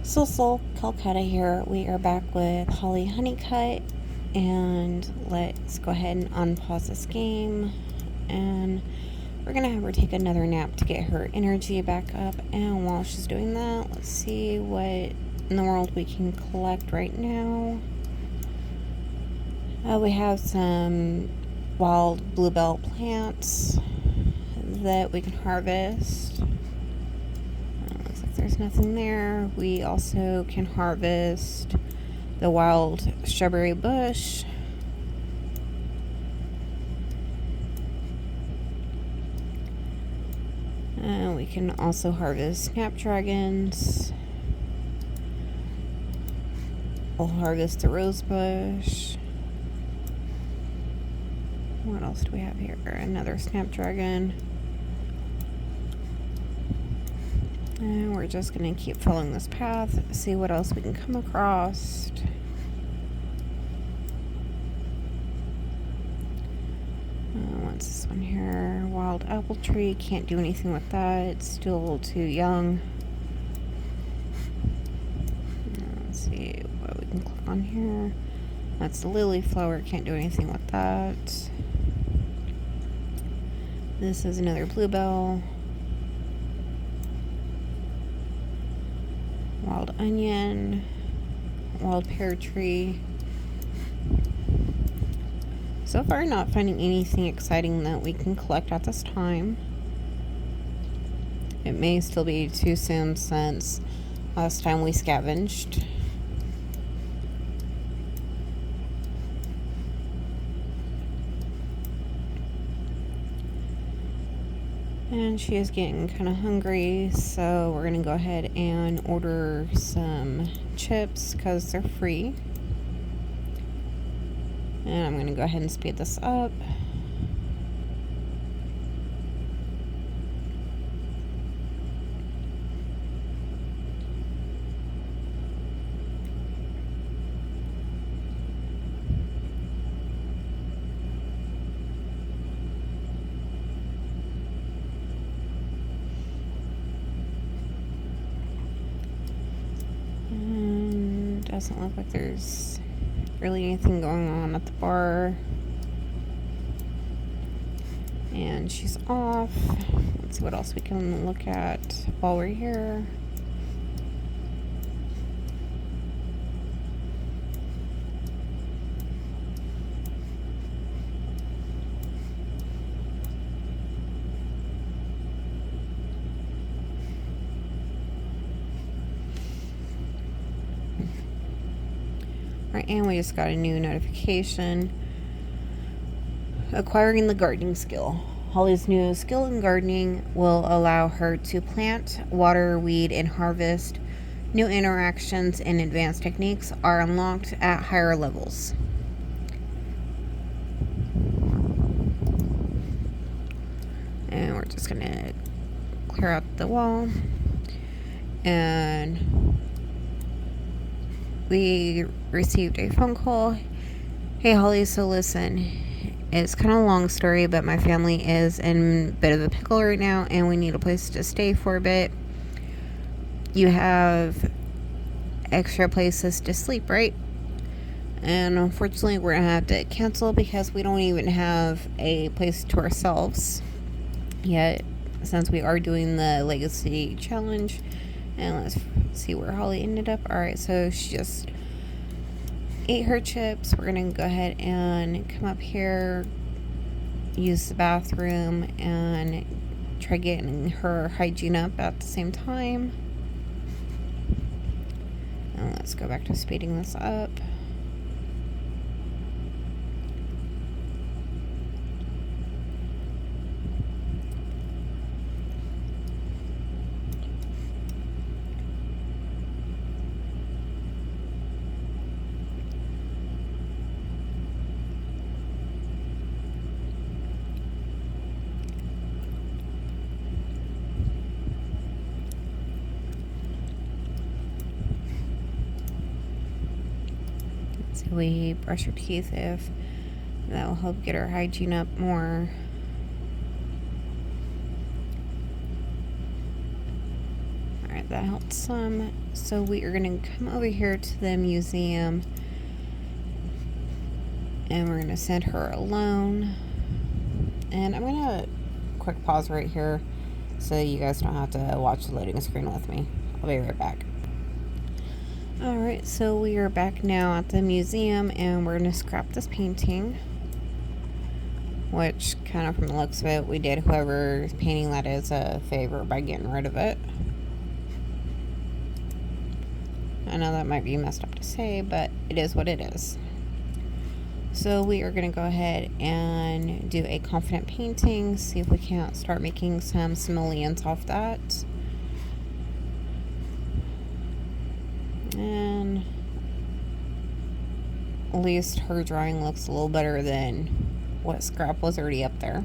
So Calcutta here. We are back with Holli Honeycutt, and let's go ahead and unpause this game, and we're gonna have her take another nap to get her energy back up. And while she's doing that, let's see what in the world we can collect right now. We have some wild bluebell plants that we can harvest. Looks like there's nothing there. We also can harvest the wild strawberry bush. We can also harvest snapdragons. We'll harvest the rose bush. What else do we have here? Another snapdragon. And we're just going to keep following this path, see what else we can come across. What's this one here? Wild apple tree. Can't do anything with that. It's still too young. Let's see what we can click on here. That's the lily flower. Can't do anything with that. This is another bluebell. Wild onion. Wild pear tree. So far, not finding anything exciting that we can collect at this time. It may still be too soon since last time we scavenged. And she is getting kind of hungry, so we're going to go ahead and order some chips because they're free. And I'm going to go ahead and speed this up. And doesn't look like there's really anything going on at the bar. And she's off. Let's see what else we can look at while we're here. Right, and we just got a new notification. Acquiring the gardening skill. Holli's new skill in gardening will allow her to plant, water, weed, and harvest. New interactions and advanced techniques are unlocked at higher levels. And we're just going to clear out the wall. And we received a phone call. Hey Holli, so listen, it's kind of a long story, but my family is in a bit of a pickle right now and we need a place to stay for a bit. You have extra places to sleep, right? And unfortunately we're gonna have to cancel because we don't even have a place to ourselves yet, since we are doing the legacy challenge. And let's see where Holli ended up. Alright, so she just ate her chips. We're gonna go ahead and come up here, use the bathroom, and try getting her hygiene up at the same time. And let's go back to speeding this up. So we brush her teeth, if that will help get her hygiene up more. that helped some. So we are going to come over here to the museum, and we're going to send her alone. And I'm going to quick pause right here so you guys don't have to watch the loading screen with me. I'll be right back. Alright, so we are back now at the museum, and we're going to scrap this painting, which kind of from the looks of it, we did whoever's painting that is a favor by getting rid of it. I know that might be messed up to say, but it is what it is. So we are going to go ahead and do a confident painting, see if we can't start making some simoleons off that. And at least her drawing looks a little better than what scrap was already up there.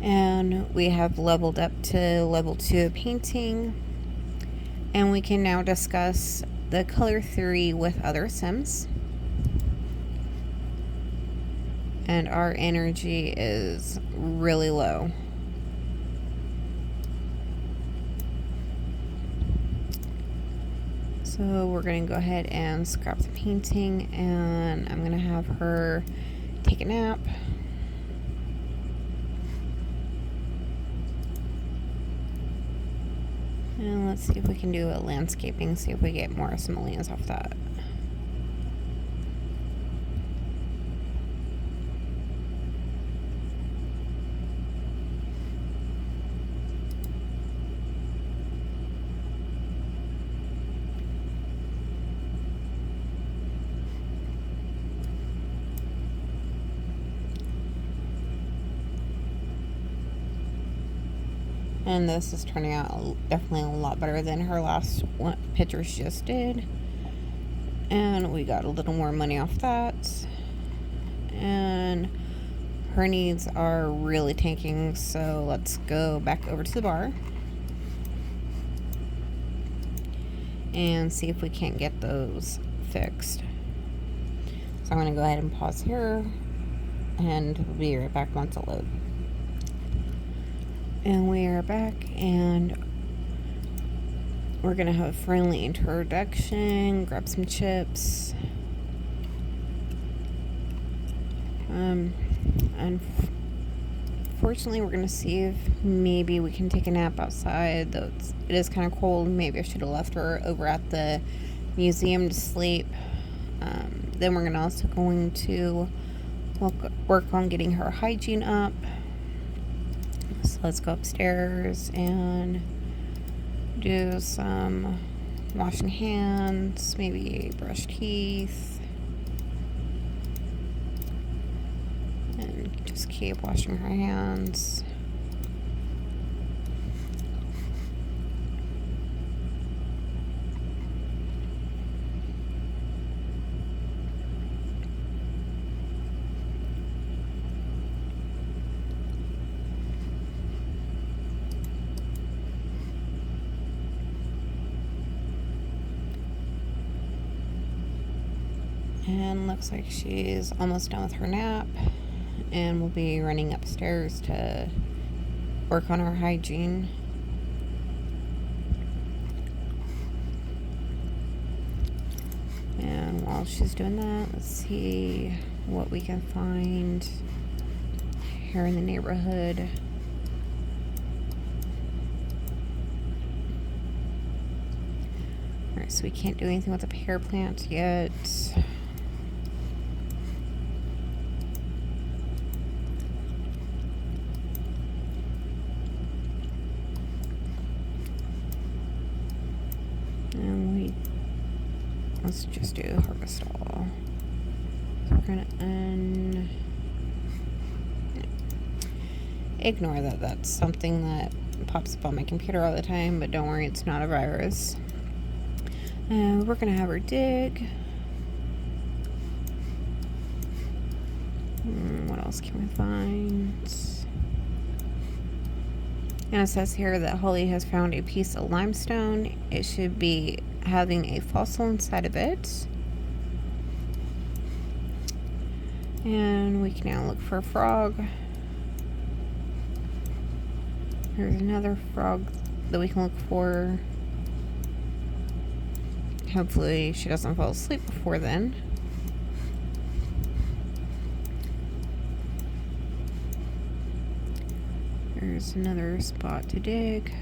And we have leveled up to level 2 of painting, and we can now discuss the color theory with other Sims. And our energy is really low. So we're going to go ahead and scrap the painting, and I'm going to have her take a nap. And let's see if we can do a landscaping, see if we get more simoleons off that. And this is turning out definitely a lot better than her last picture she just did. And we got a little more money off that. And her needs are really tanking, so let's go back over to the bar and see if we can't get those fixed. So I'm going to go ahead and pause here, and we'll be right back once it loads. And we are back, and we're going to have a friendly introduction, grab some chips. Unfortunately, we're going to see if maybe we can take a nap outside, though it is kind of cold. Maybe I should have left her over at the museum to sleep. Then we're also going to work on getting her hygiene up. So let's go upstairs and do some washing hands, maybe brush teeth, and just keep washing her hands. And looks like she's almost done with her nap, and we'll be running upstairs to work on her hygiene. And while she's doing that, let's see what we can find here in the neighborhood. Alright, so we can't do anything with the pear plant yet. And let's just do harvest all. So we're gonna ignore that. That's something that pops up on my computer all the time, but don't worry, it's not a virus. We're gonna have her dig. What else can we find? And it says here that Holly has found a piece of limestone. It should be having a fossil inside of it. And we can now look for a frog. There's another frog that we can look for. Hopefully she doesn't fall asleep before then. There's another spot to dig.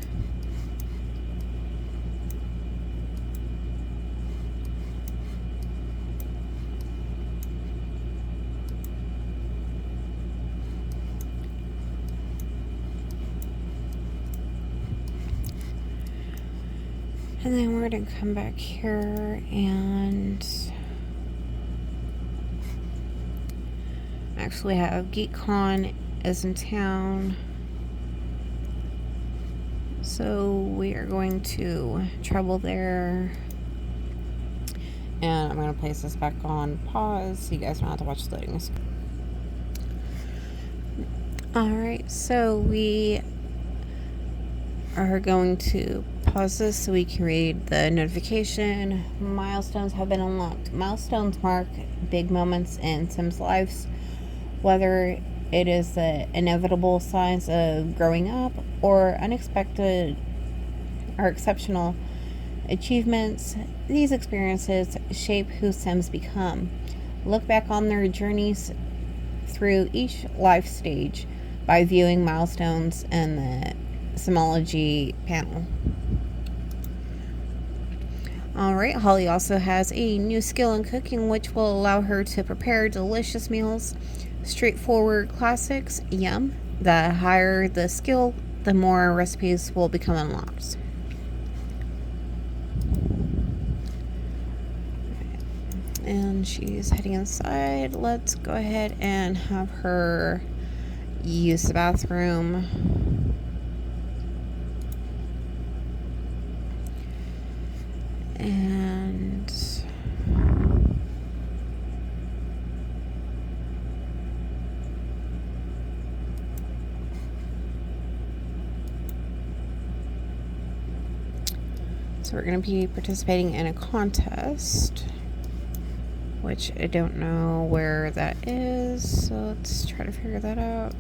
And then we're going to come back here and actually have GeekCon is in town. So we are going to travel there. And I'm going to place this back on pause so you guys don't have to watch the loading. Alright, so we are going to pause this so we can read the notification. Milestones have been unlocked. Milestones mark big moments in Sims' lives, whether it is the inevitable signs of growing up or unexpected or exceptional achievements. These experiences shape who Sims become. Look back on their journeys through each life stage by viewing milestones in the Simology panel. Alright, Holli also has a new skill in cooking which will allow her to prepare delicious meals. Straightforward classics, yum. The higher the skill, the more recipes will become unlocked. And she's heading inside. Let's go ahead and have her use the bathroom. And so we're going to be participating in a contest, which I don't know where that is, so let's try to figure that out.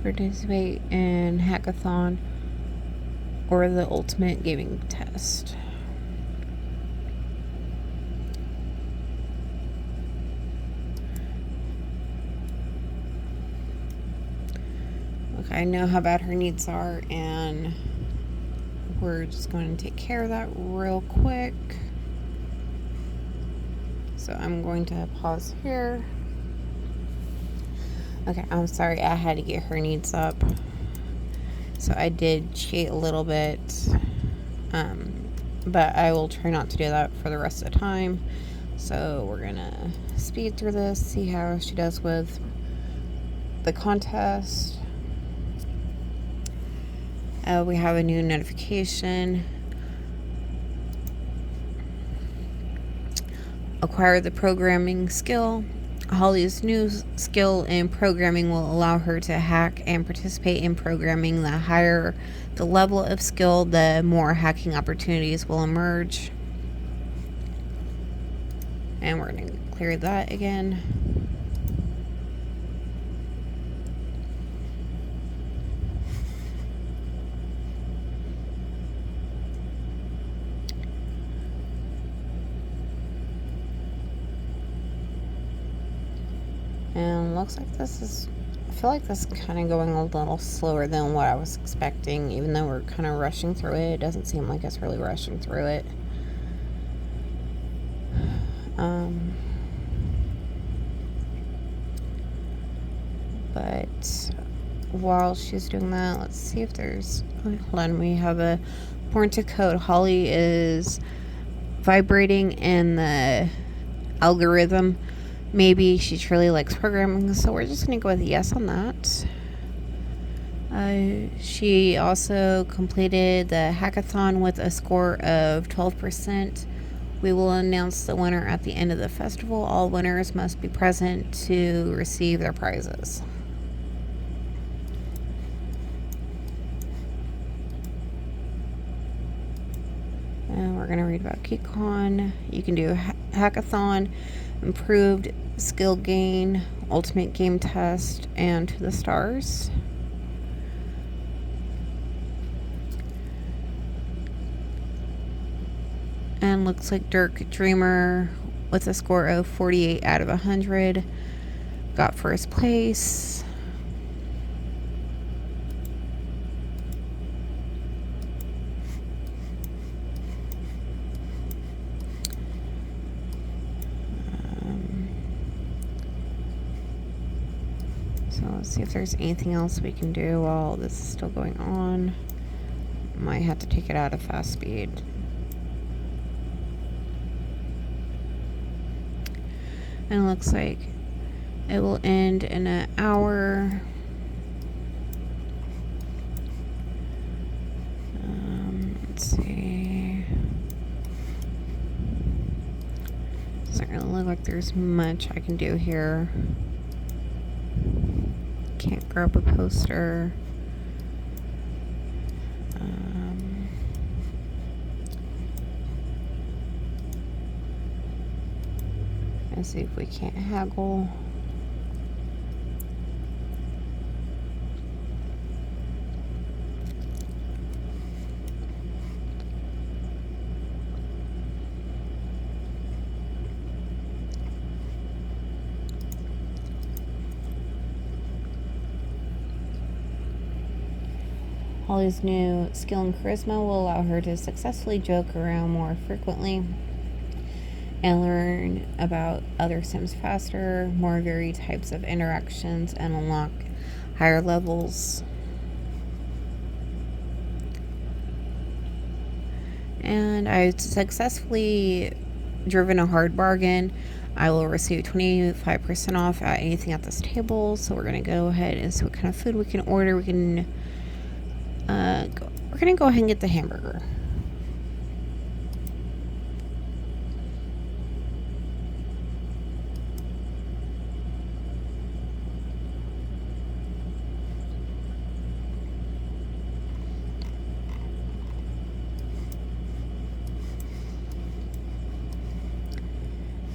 Participate in hackathon or the ultimate gaming test. Okay, I know how bad her needs are, and we're just going to take care of that real quick. So I'm going to pause here. Okay, I'm sorry, I had to get her needs up. So I did cheat a little bit, but I will try not to do that for the rest of the time. So we're gonna speed through this, see how she does with the contest. We have a new notification. Acquire the programming skill. Holli's new skill in programming will allow her to hack and participate in programming. The higher the level of skill, the more hacking opportunities will emerge. And we're going to clear that again. And looks like this is, I feel like this is kind of going a little slower than what I was expecting, even though we're kind of rushing through it. It doesn't seem like it's really rushing through it. But while she's doing that, let's see if there's, hold on, we have a born to code. Holli is vibrating in the algorithm. Maybe she truly likes programming, so we're just going to go with yes on that. She also completed the hackathon with a score of 12%. We will announce the winner at the end of the festival. All winners must be present to receive their prizes. And we're going to read about GeekCon. You can do hackathon, improved skill gain, ultimate game test, and to the stars. And looks like Dirk Dreamer with a score of 48 out of 100 got first place. So let's see if there's anything else we can do while this is still going on. Might have to take it out of fast speed. And it looks like it will end in an hour. Let's see. Doesn't really look like there's much I can do here. Can't grab a poster. Let's see if we can't haggle. Holli's new skill and charisma will allow her to successfully joke around more frequently and learn about other Sims faster, more varied types of interactions, and unlock higher levels. And I successfully driven a hard bargain. I will receive 25% off at anything at this table. So we're gonna go ahead and see what kind of food we can order. We're gonna go ahead and get the hamburger.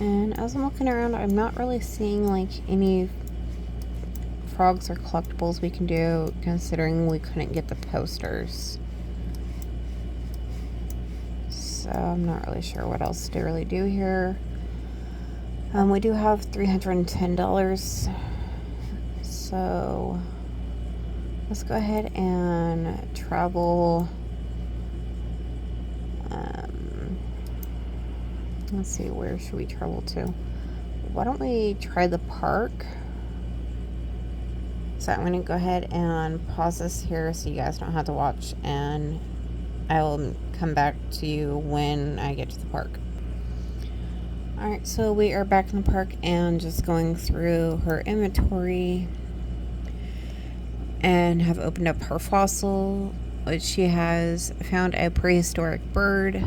And as I'm looking around, I'm not really seeing like any frogs or collectibles we can do, considering we couldn't get the posters. So I'm not really sure what else to really do here. We do have $310. So let's go ahead and travel. Let's see, where should we travel to? Why don't we try the park? So I'm going to go ahead and pause this here so you guys don't have to watch, and I will come back to you when I get to the park. Alright, so we are back in the park and just going through her inventory and have opened up her fossil, which she has found a prehistoric bird.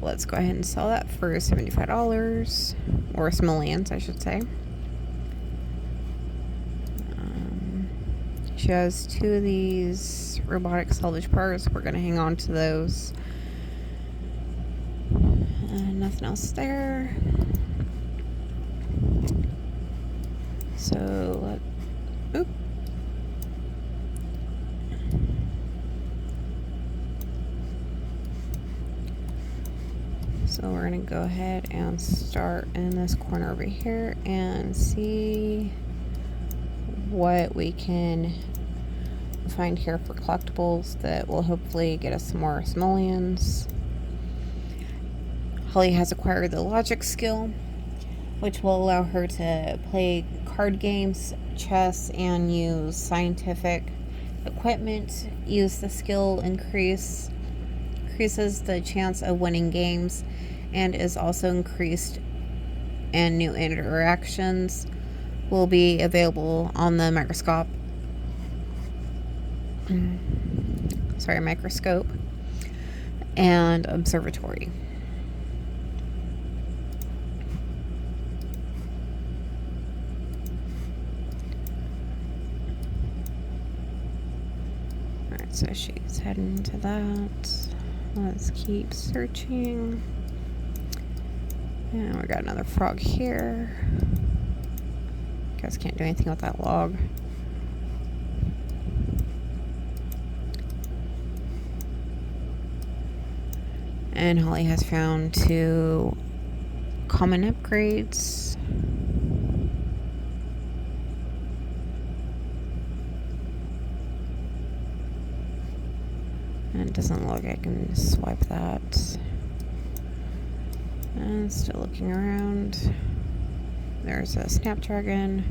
Let's go ahead and sell that for $75, or simoleons, I should say. She has 2 of these robotic salvage parts. We're going to hang on to those. Nothing else there. So, oop. So we're going to go ahead and start in this corner over here and see what we can find here for collectibles that will hopefully get us some more simoleons. Holli has acquired the logic skill, which will allow her to play card games, chess, and use scientific equipment. Use the skill increases the chance of winning games, and is also increased, and new interactions will be available on the microscope and observatory. Alright, so she's heading to that. Let's keep searching. And we got another frog here. Guess can't do anything with that log. And Holly has found 2 common upgrades. And it doesn't look like I can swipe that. And still looking around. There's a snapdragon.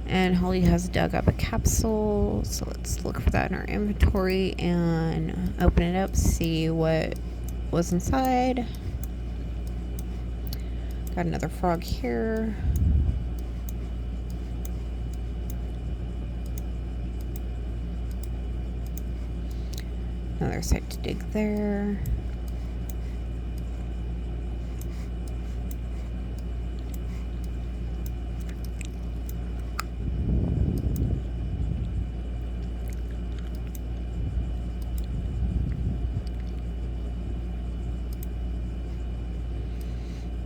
And Holly has dug up a capsule, so let's look for that in our inventory and open it up, see what was inside. Got another frog here. Another site to dig there.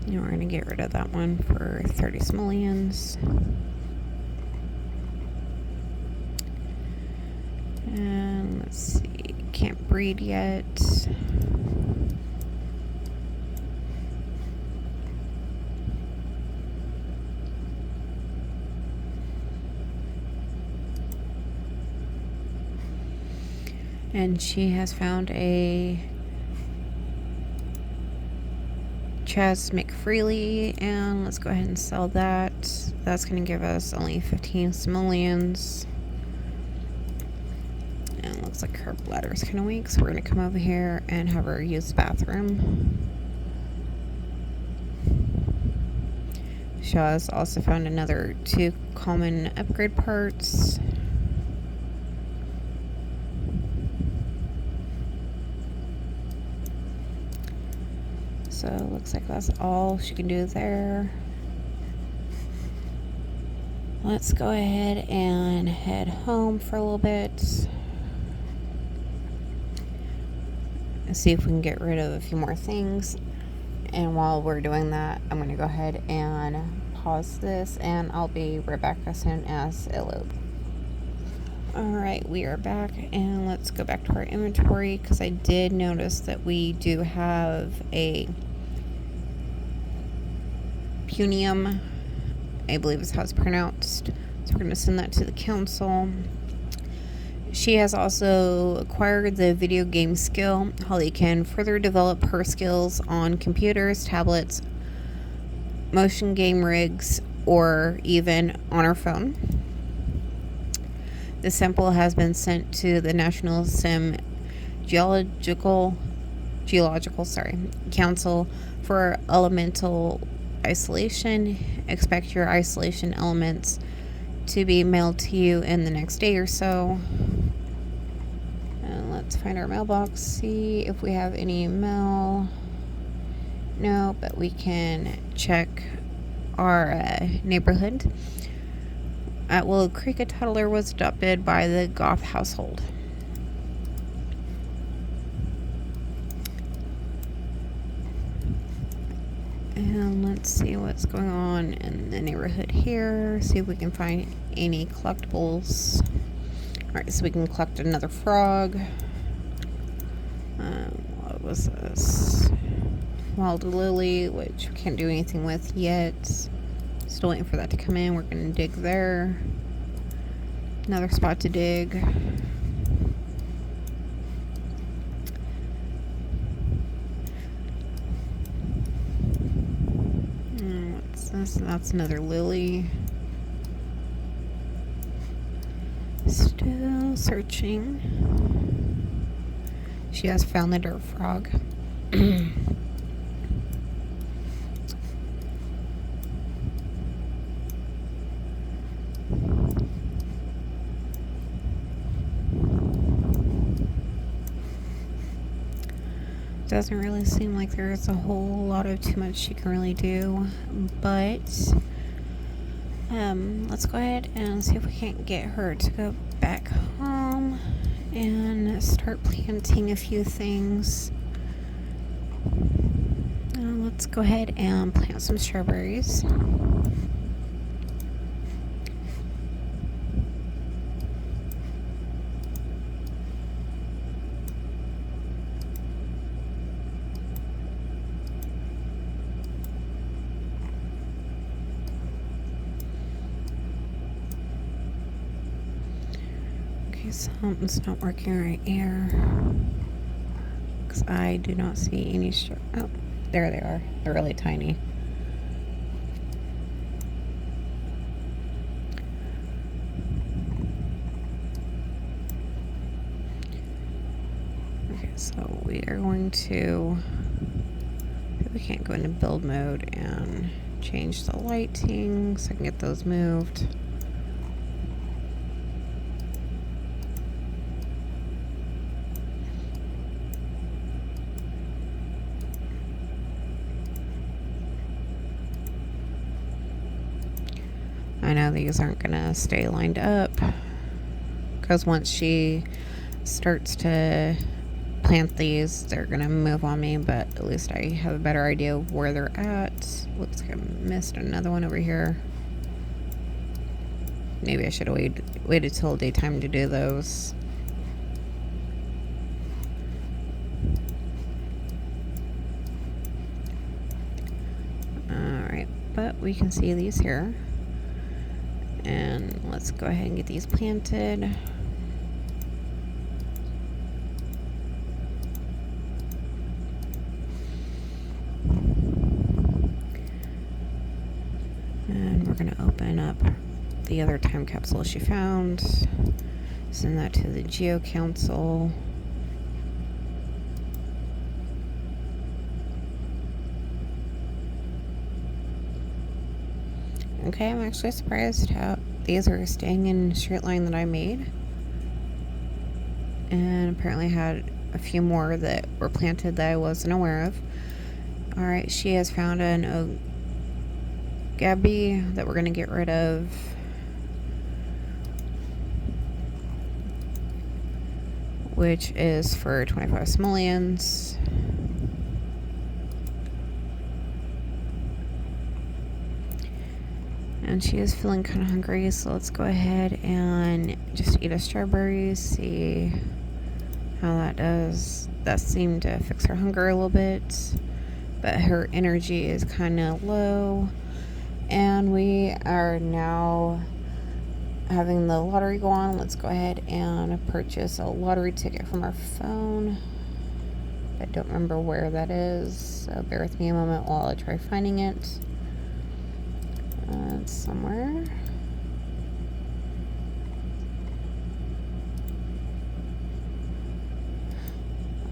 And we're going to get rid of that one for 30 simoleons. And let's see, can't breed yet. And she has found a chest make freely, and let's go ahead and sell that. That's going to give us only 15 simoleons. And it looks like her bladder is kind of weak, so we're going to come over here and have her use the bathroom. She has also found another 2 common upgrade parts. So it looks like that's all she can do there. Let's go ahead and head home for a little bit. And see if we can get rid of a few more things. And while we're doing that, I'm going to go ahead and pause this, and I'll be right back as soon as it loads. Alright, we are back, and let's go back to our inventory, because I did notice that we do have a Punium, I believe is how it's pronounced. So we're going to send that to the council. She has also acquired the video game skill. Holly can further develop her skills on computers, tablets, motion game rigs, or even on her phone. The sample has been sent to the National Geological Council for elemental isolation. Expect your isolation elements to be mailed to you in the next day or so. And let's find our mailbox, see if we have any mail. No, but we can check our neighborhood. At Willow Creek, a toddler was adopted by the Goff household. And let's see what's going on in the neighborhood here. See if we can find any collectibles. Alright, so we can collect another frog. What was this? Wild lily, which we can't do anything with yet. Still waiting for that to come in. We're going to dig there. Another spot to dig. What's this? That's another lily. Still searching. She has found the dirt frog. Doesn't really seem like there's a whole lot of too much she can really do, but let's go ahead and see if we can't get her to go back home and start planting a few things. Let's go ahead and plant some strawberries. Okay, something's not working right here, because I do not see any oh, there they are. They're really tiny. Okay, so we are going to... We can't go into build mode and change the lighting so I can get those moved. I know these aren't gonna stay lined up, because once she starts to plant these, they're gonna move on me, but at least I have a better idea of where they're at. Looks like I missed another one over here. Maybe I should have waited till daytime to do those. Alright, but we can see these here. And let's go ahead and get these planted. And we're going to open up the other time capsule she found. Send that to the Geo Council. Okay, I'm actually surprised how these are staying in the straight line that I made. And apparently I had a few more that were planted that I wasn't aware of. Alright, she has found an Gabby that we're going to get rid of. Which is for 25 simoleons. And she is feeling kind of hungry, so let's go ahead and just eat a strawberry, see how that does. That seemed to fix her hunger a little bit, but her energy is kind of low. And we are now having the lottery go on. Let's go ahead and purchase a lottery ticket from our phone. I don't remember where that is, so bear with me a moment while I try finding it. It's somewhere.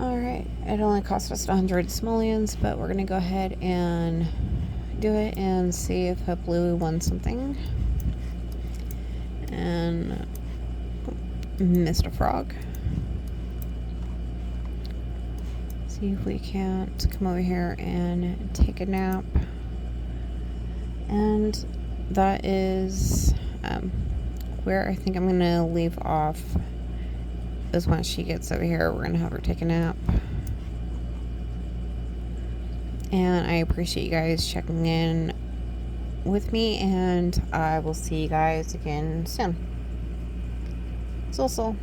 Alright, it only cost us 100 simoleons, but we're going to go ahead and do it and see if hopefully we won something. And missed a frog. See if we can't come over here and take a nap. And that is where I think I'm gonna leave off. Is once she gets over here, we're gonna have her take a nap. And I appreciate you guys checking in with me, and I will see you guys again soon. So.